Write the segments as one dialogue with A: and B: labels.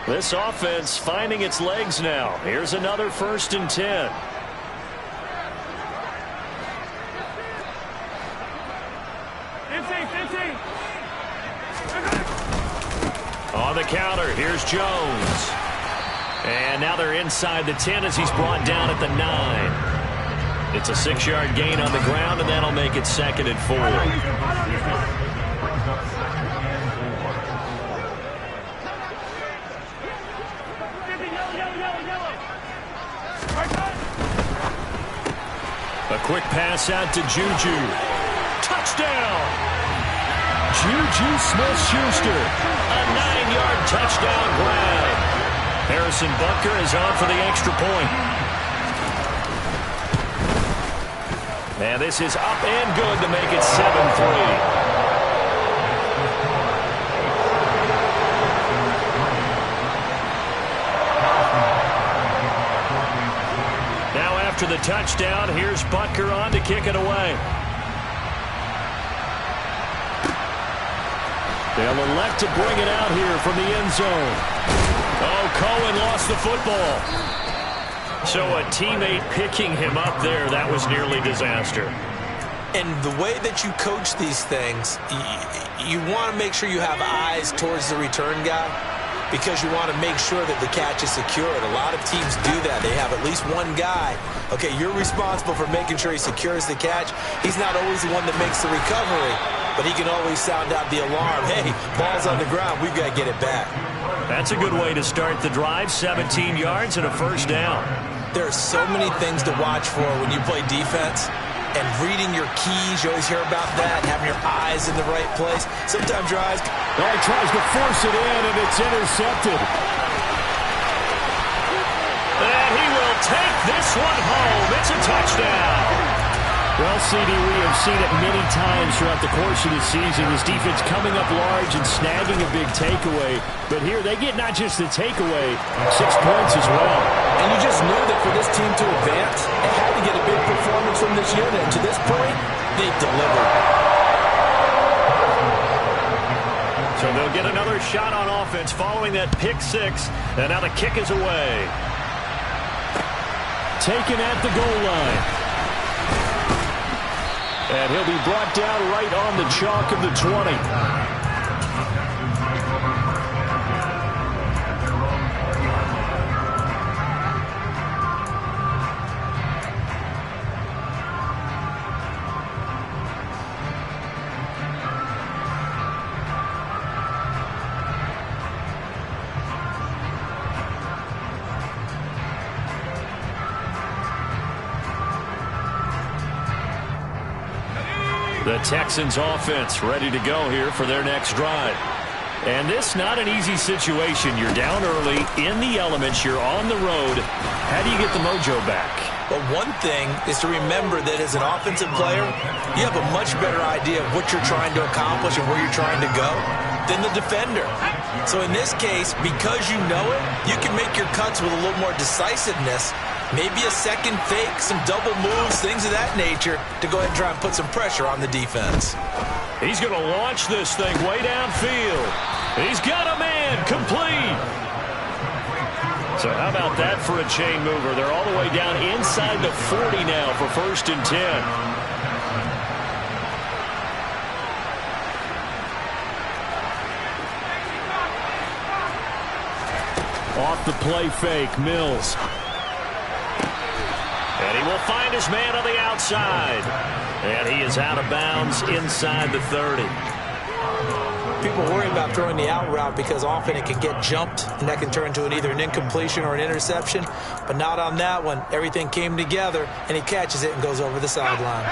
A: This offense finding its legs now. Here's another 1st and 10. On the counter, here's Jones. And now they're inside the 10 as he's brought down at the 9. It's a 6-yard gain on the ground, and that'll make it 2nd and 4. A quick pass out to Juju. Touchdown! Juju Smith-Schuster. A 9-yard touchdown grab. Harrison Butker is on for the extra point. And this is up and good to make it 7-3. After the touchdown, here's Butker on to kick it away. They'll elect to bring it out here from the end zone. Oh, Cohen lost the football. So a teammate picking him up there, that was nearly disaster.
B: And the way that you coach these things, you want to make sure you have eyes towards the return guy, because you want to make sure that the catch is secured. A lot of teams do that. They have at least one guy. Okay, you're responsible for making sure he secures the catch. He's not always the one that makes the recovery, but he can always sound out the alarm. Hey, ball's on the ground. We've got to get it back.
A: That's a good way to start the drive. 17 yards and a 1st down.
B: There are so many things to watch for when you play defense. And reading your keys, you always hear about that, having your eyes in the right place. Sometimes your eyes...
C: Oh, he tries to force it in, and it's intercepted.
A: And he will take this one home. It's a touchdown.
C: Well, CD, we have seen it many times throughout the course of the season. This defense coming up large and snagging a big takeaway. But here, they get not just the takeaway, 6 points as well.
B: And you just knew that for this team to advance, it had to get a big performance from this unit. And to this point, they've delivered.
A: So they'll get another shot on offense following that pick 6. And now the kick is away.
C: Taken at the goal line. And he'll be brought down right on the chalk of the 20.
A: The Texans offense ready to go here for their next drive. And this not an easy situation. You're down early, in the elements, you're on the road. How do you get the mojo back?
B: Well, one thing is to remember that as an offensive player, you have a much better idea of what you're trying to accomplish and where you're trying to go than the defender. So in this case, because you know it, you can make your cuts with a little more decisiveness. Maybe a second fake, some double moves, things of that nature to go ahead and try and put some pressure on the defense.
A: He's going to launch this thing way downfield. He's got a man complete. So how about that for a chain mover? They're all the way down inside the 40 now for 1st and 10.
C: Off the play fake, Mills.
A: And he will find his man on the outside. And he is out of bounds inside the 30.
B: People worry about throwing the out route because often it can get jumped, and that can turn into either an incompletion or an interception. But not on that one. Everything came together, and he catches it and goes over the sideline.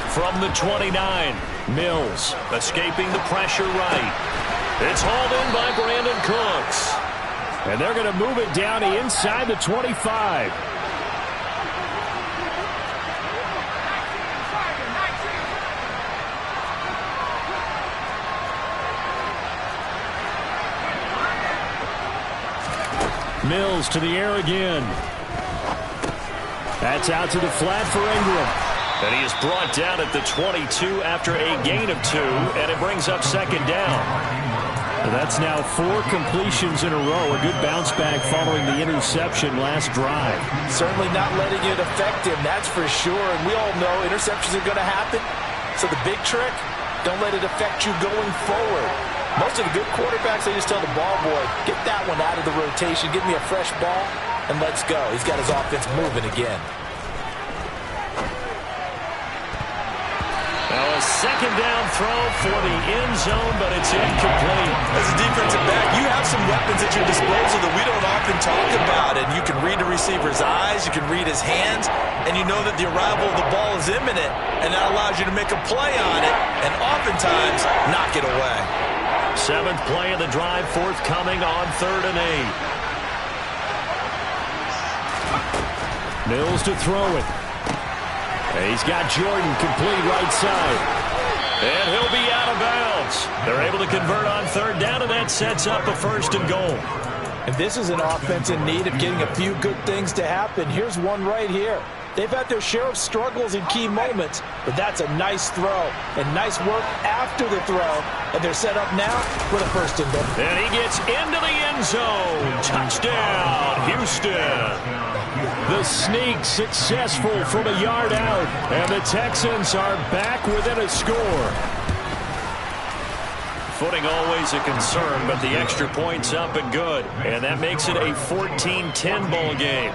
A: From the 29, Mills escaping the pressure right. It's hauled in by Brandon Cooks.
C: And they're going to move it down inside the 25. Mills to the air again. That's out to the flat for Ingram.
A: And he is brought down at the 22 after a gain of 2, and it brings up second down.
C: That's now 4 completions in a row. A good bounce back following the interception last drive.
B: Certainly not letting it affect him, that's for sure. And we all know interceptions are going to happen. So the big trick, don't let it affect you going forward. Most of the good quarterbacks, they just tell the ball boy, get that one out of the rotation, give me a fresh ball, and let's go. He's got his offense moving again.
A: Now a second down throw for the end zone, but it's incomplete.
B: As a defensive back, you have some weapons at your disposal that we don't often talk about. And you can read the receiver's eyes, you can read his hands, and you know that the arrival of the ball is imminent, and that allows you to make a play on it, and oftentimes knock it away.
A: 7th play of the drive, forthcoming on 3rd and 8.
C: Mills to throw it. And he's got Jordan complete right side.
A: And he'll be out of bounds. They're able to convert on 3rd down, and that sets up a 1st and goal.
B: And this is an offense in need of getting a few good things to happen. Here's one right here. They've had their share of struggles in key moments, but that's a nice throw and nice work after the throw. And they're set up now with a 1st and goal.
A: And he gets into the end zone. Touchdown, Houston.
C: The sneak successful from a yard out, and the Texans are back within a score.
A: Footing always a concern, but the extra point's up and good. And that makes it a 14-10 ball game.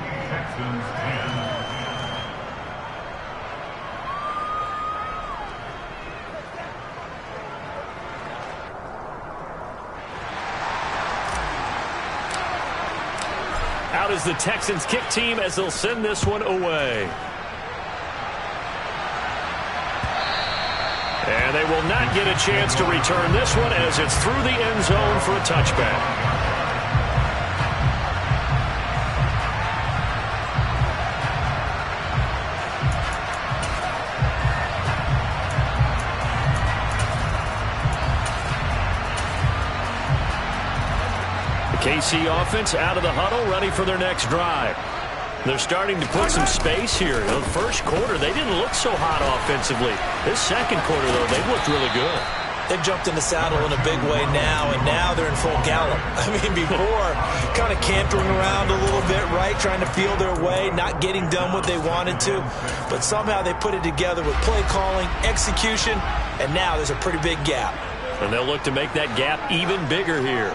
A: Out is the Texans kick team as they'll send this one away. And they will not get a chance to return this one as it's through the end zone for a touchback. KC offense out of the huddle, ready for their next drive. They're starting to put some space here. In the first quarter, they didn't look so hot offensively. This second quarter, though, they've looked really good.
B: They've jumped in the saddle in a big way now, and now they're in full gallop. I mean, before, kind of cantering around a little bit, right, trying to feel their way, not getting done what they wanted to. But somehow they put it together with play calling, execution, and now there's a pretty big gap.
A: And they'll look to make that gap even bigger here.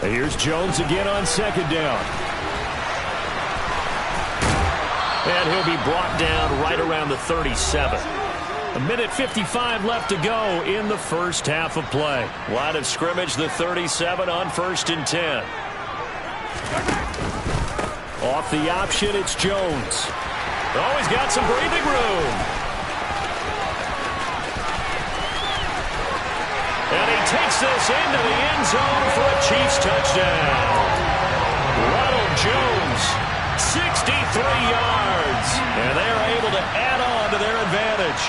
C: Here's Jones again on 2nd down.
A: And he'll be brought down right around the 37. A minute 55 left to go in the first half of play. Line of scrimmage, the 37 on 1st and 10.
C: Off the option, it's Jones.
A: Oh, he's got some breathing room. And he takes this into the end zone for a Chiefs touchdown. Ronald Jones, 63 yards. And they are able to add on to their advantage.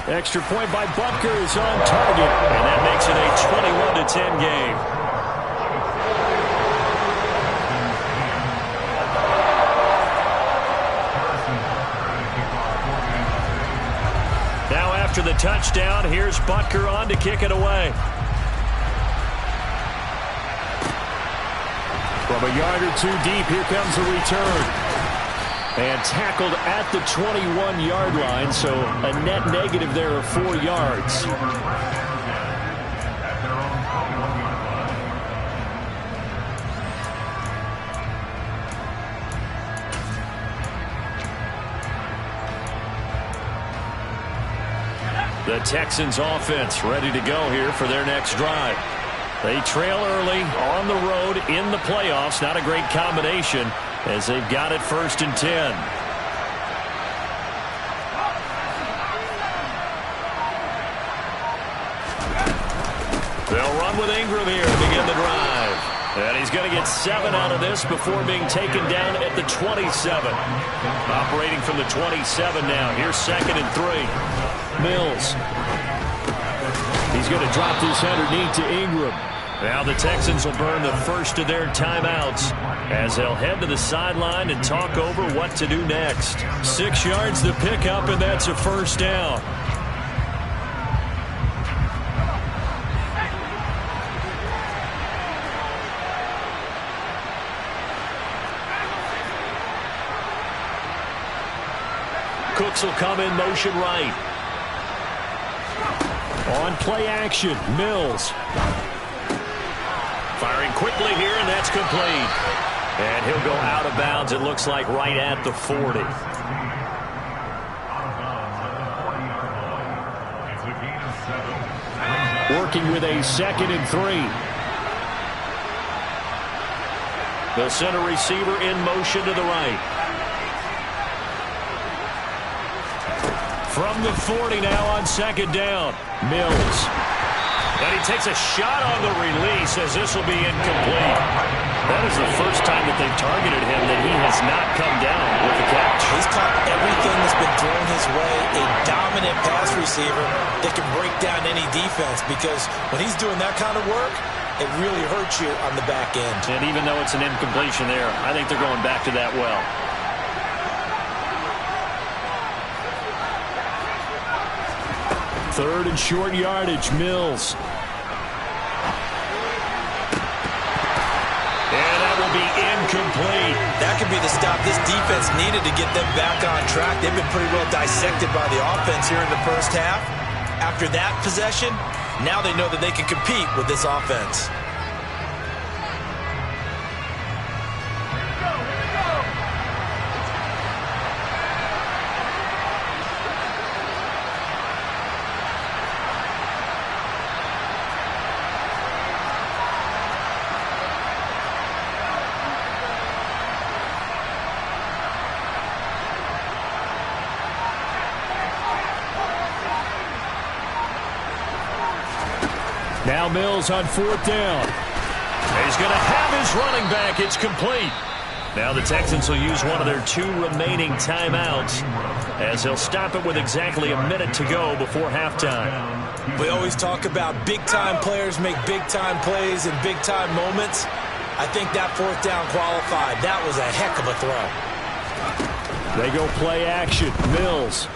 C: Extra point by Butker is on target.
A: And that makes it a 21-10 game. After the touchdown, here's Butker on to kick it away.
C: From a yard or 2 deep, here comes a return. And tackled at the 21-yard line, so a net negative there of 4 yards.
A: The Texans offense ready to go here for their next drive. They trail early on the road in the playoffs. Not a great combination as they've got it 1st and 10. They'll run with Ingram here to begin the drive. And he's going to get 7 out of this before being taken down at the 27. Operating from the 27 now. Here's 2nd and 3. Mills. He's going to drop this underneath to Ingram. Now the Texans will burn the first of their timeouts as they'll head to the sideline and talk over what to do next. 6 yards to pick up, and that's a first down. Cooks will come in motion right. On play action, Mills. Firing quickly here, and that's complete. And he'll go out of bounds, it looks like, right at the 40. Working with a 2nd and 3. They'll send a receiver in motion to the right. From the 40 now on 2nd down. Mills. And he takes a shot on the release as this will be incomplete. That is the first time that they've targeted him that he has not come down with the catch.
B: He's caught everything that's been thrown his way. A dominant pass receiver that can break down any defense, because when he's doing that kind of work, it really hurts you on the back end.
A: And even though it's an incompletion there, I think they're going back to that well. Third and short yardage, Mills. And that will be incomplete.
B: That could be the stop this defense needed to get them back on track. They've been pretty well dissected by the offense here in the first half. After that possession, now they know that they can compete with this offense.
C: Now Mills on 4th down.
A: He's going to have his running back. It's complete. Now the Texans will use one of their 2 remaining timeouts as they'll stop it with exactly a minute to go before halftime.
B: We always talk about big-time players make big-time plays in big-time moments. I think that 4th down qualified. That was a heck of a throw.
C: They go play action. Mills.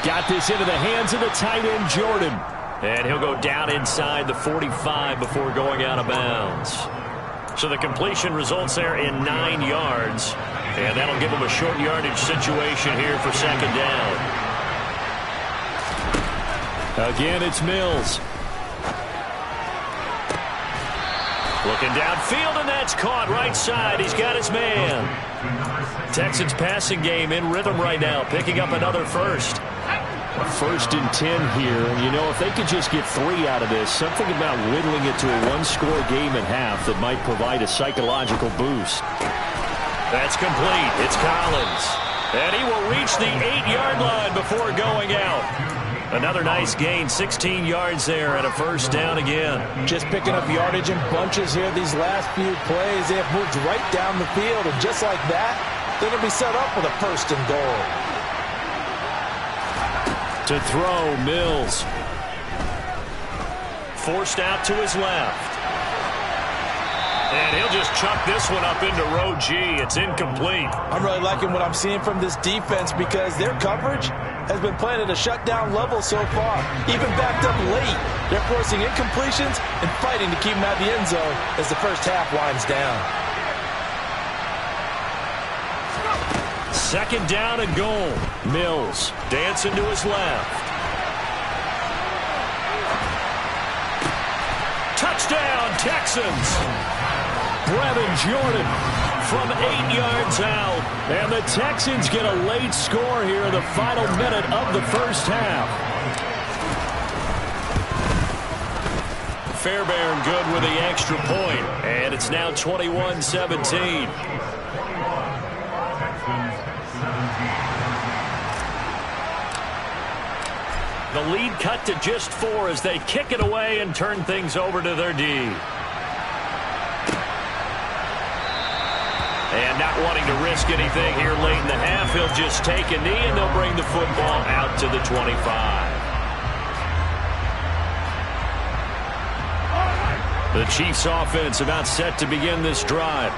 C: Got this into the hands of the tight end, Jordan.
A: And he'll go down inside the 45 before going out of bounds. So the completion results there in 9 yards. And that'll give him a short yardage situation here for 2nd down.
C: Again, it's Mills.
A: Looking downfield, and that's caught right side. He's got his man. Texans passing game in rhythm right now, picking up another first.
C: 1st and 10 here, and you know, if they could just get 3 out of this, something about whittling it to a 1-score game at half that might provide a psychological boost.
A: That's complete. It's Collins. And he will reach the 8-yard line before going out. Another nice gain, 16 yards there, and a first down again.
B: Just picking up yardage in bunches here these last few plays. They have moved right down the field, and just like that, they're going to be set up with a 1st and goal.
C: To throw, Mills.
A: Forced out to his left. And he'll just chuck this one up into row G. It's incomplete.
B: I'm really liking what I'm seeing from this defense because their coverage has been playing at a shutdown level so far. Even backed up late, they're forcing incompletions and fighting to keep them out of the end zone as the first half winds down.
A: 2nd down and goal. Mills dancing to his left. Touchdown, Texans.
C: Brevin Jordan from 8 yards out. And the Texans get a late score here in the final minute of the first half.
A: Fairbairn good with the extra point. And it's now 21-17. The lead cut to just 4 as they kick it away and turn things over to their D. And not wanting to risk anything here late in the half, he'll just take a knee and they'll bring the football out to the 25. The Chiefs offense about set to begin this drive.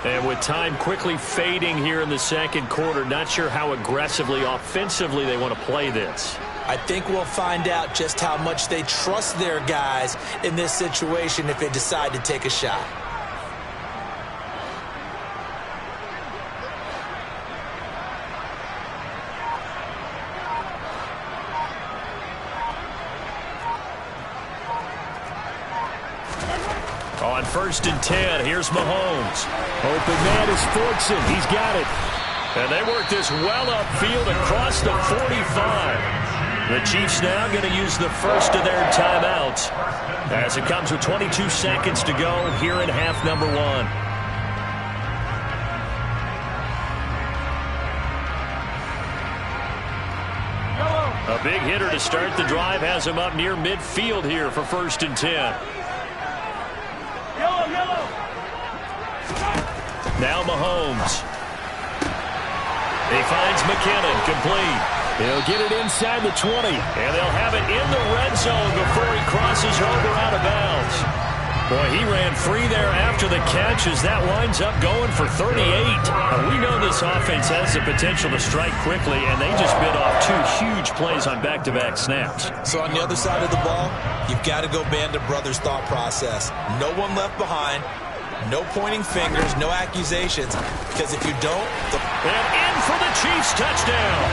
A: And with time quickly fading here in the second quarter, not sure how aggressively, offensively they want to play this.
B: I think we'll find out just how much they trust their guys in this situation if they decide to take a shot.
A: On 1st and 10, here's Mahomes.
C: Open man is Fortson. He's got it.
A: And they work this well upfield across the 45. The Chiefs now going to use the first of their timeouts as it comes with 22 seconds to go here in half number 1. A big hitter to start the drive has him up near midfield here for 1st and 10. Now Mahomes. He finds McKinnon, complete.
C: He'll get it inside the 20.
A: And they'll have it in the red zone before he crosses over out of bounds. Boy, he ran free there after the catch as that winds up going for 38. We know this offense has the potential to strike quickly, and they just bit off 2 huge plays on back-to-back snaps.
B: So on the other side of the ball, you've got to go Band of Brothers thought process. No one left behind. No pointing fingers, no accusations, because if you don't...
A: And in for the Chiefs touchdown.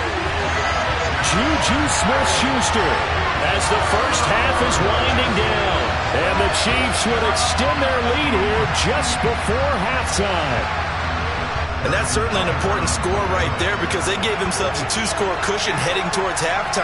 C: Juju Smith-Schuster
A: as the first half is winding down.
C: And the Chiefs would extend their lead here just before halftime.
D: And that's certainly an important score right there because they gave themselves a 2-score cushion heading towards halftime.